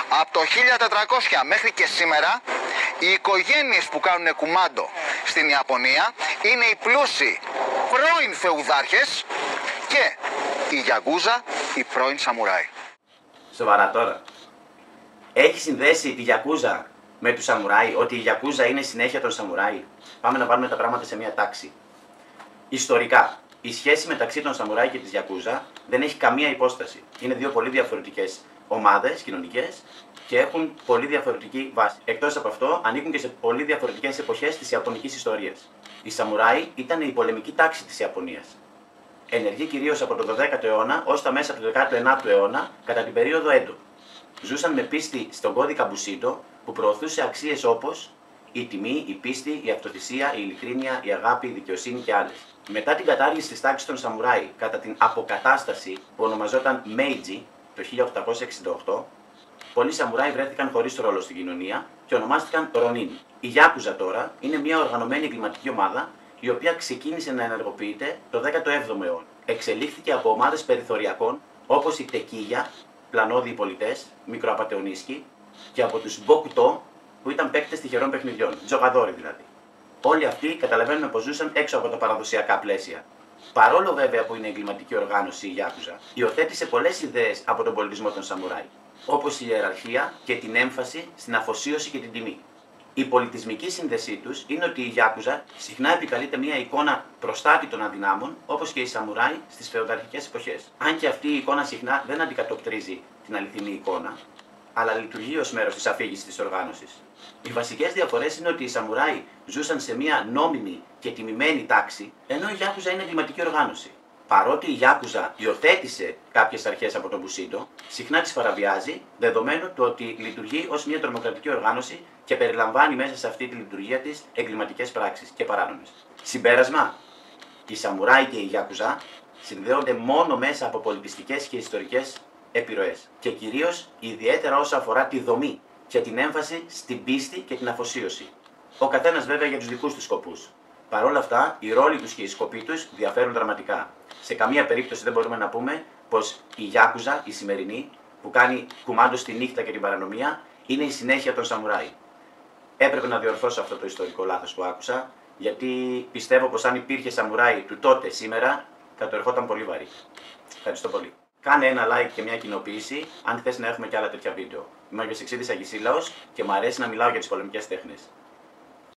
Από το 1400 μέχρι και σήμερα, οι οικογένειες που κάνουν κουμάντο στην Ιαπωνία είναι οι πλούσιοι πρώην φεουδάρχες και οι γιαγκούζα, οι πρώην σαμουράι. Σοβαρά τώρα. Έχει συνδέσει τη γιακούζα με τους σαμουράι, ότι η γιακούζα είναι η συνέχεια των σαμουράι? Πάμε να βάλουμε τα πράγματα σε μια τάξη. Ιστορικά, η σχέση μεταξύ των σαμουράι και της γιακούζα δεν έχει καμία υπόσταση. Είναι δύο πολύ διαφορετικές ομάδες κοινωνικές και έχουν πολύ διαφορετική βάση. Εκτός από αυτό, ανήκουν και σε πολύ διαφορετικές εποχές της ιαπωνικής ιστορίας. Οι σαμουράι ήταν η πολεμική τάξη της Ιαπωνίας. Ενεργοί κυρίως από τον 12ο αιώνα ως τα μέσα του 19ου αιώνα κατά την περίοδο Έντο. Ζούσαν με πίστη στον κώδικα Μπουσίντο που προωθούσε αξίες όπως η τιμή, η πίστη, η αυτοθυσία, η ειλικρίνεια, η αγάπη, η δικαιοσύνη και άλλες. Μετά την κατάργηση της τάξης των σαμουράι κατά την αποκατάσταση που ονομαζόταν Meiji το 1868, πολλοί σαμουράι βρέθηκαν χωρίς ρόλο στην κοινωνία και ονομάστηκαν Ρονίν. Η Γιάκουζα τώρα είναι μια οργανωμένη εγκληματική ομάδα η οποία ξεκίνησε να ενεργοποιείται το 17ο αιώνα. Εξελίχθηκε από ομάδες περιθωριακών όπως οι Τεκίγια, πλανόδιοι πολιτές, μικροαπατεωνίσκοι, και από τους Μποκουτό που ήταν παίκτες τυχερών παιχνιδιών, τζογαδόροι δηλαδή. Όλοι αυτοί καταλαβαίνουμε πως ζούσαν έξω από τα παραδοσιακά πλαίσια. Παρόλο βέβαια που είναι εγκληματική οργάνωση η Γιάκουζα, υιοθέτησε πολλές ιδέες από τον πολιτισμό των σαμουράι, όπως η ιεραρχία και την έμφαση στην αφοσίωση και την τιμή. Η πολιτισμική σύνδεσή τους είναι ότι η Γιάκουζα συχνά επικαλείται μια εικόνα προστάτη των αδυνάμων, όπως και οι σαμουράι στις φεουδαρχικές εποχές. Αν και αυτή η εικόνα συχνά δεν αντικατοπτρίζει την αληθινή εικόνα, αλλά λειτουργεί ως μέρος της αφήγησης της οργάνωσης. Οι βασικές διαφορές είναι ότι οι σαμουράι ζούσαν σε μια νόμιμη και τιμημένη τάξη, ενώ η Γιάκουζα είναι εγκληματική οργάνωση. Παρότι η Γιάκουζα υιοθέτησε κάποιες αρχές από τον Μπουσίντο, συχνά τις παραβιάζει, δεδομένου του ότι λειτουργεί ως μια τρομοκρατική οργάνωση και περιλαμβάνει μέσα σε αυτή τη λειτουργία της εγκληματικές πράξεις και παράνομες. Συμπέρασμα: οι σαμουράι και η Γιάκουζα συνδέονται μόνο μέσα από πολιτιστικές και ιστορικές επιρροές και κυρίως ιδιαίτερα όσο αφορά τη δομή και την έμφαση στην πίστη και την αφοσίωση. Ο καθένας βέβαια για τους δικούς του σκοπούς. Παρ' όλα αυτά, οι ρόλοι τους και οι σκοποί τους διαφέρουν δραματικά. Σε καμία περίπτωση δεν μπορούμε να πούμε πως η Γιάκουζα, η σημερινή, που κάνει κουμάντο στη νύχτα και την παρανομία, είναι η συνέχεια των σαμουράι. Έπρεπε να διορθώσω αυτό το ιστορικό λάθος που άκουσα, γιατί πιστεύω πως αν υπήρχε σαμουράι του τότε σήμερα, θα το ερχόταν πολύ βαρύ. Ευχαριστώ πολύ. Κάνε ένα like και μια κοινοποίηση αν θες να έχουμε και άλλα τέτοια βίντεο. Είμαι ο Γεσεξίδης Αγισίλαος και μου αρέσει να μιλάω για τις πολεμικές τέχνες.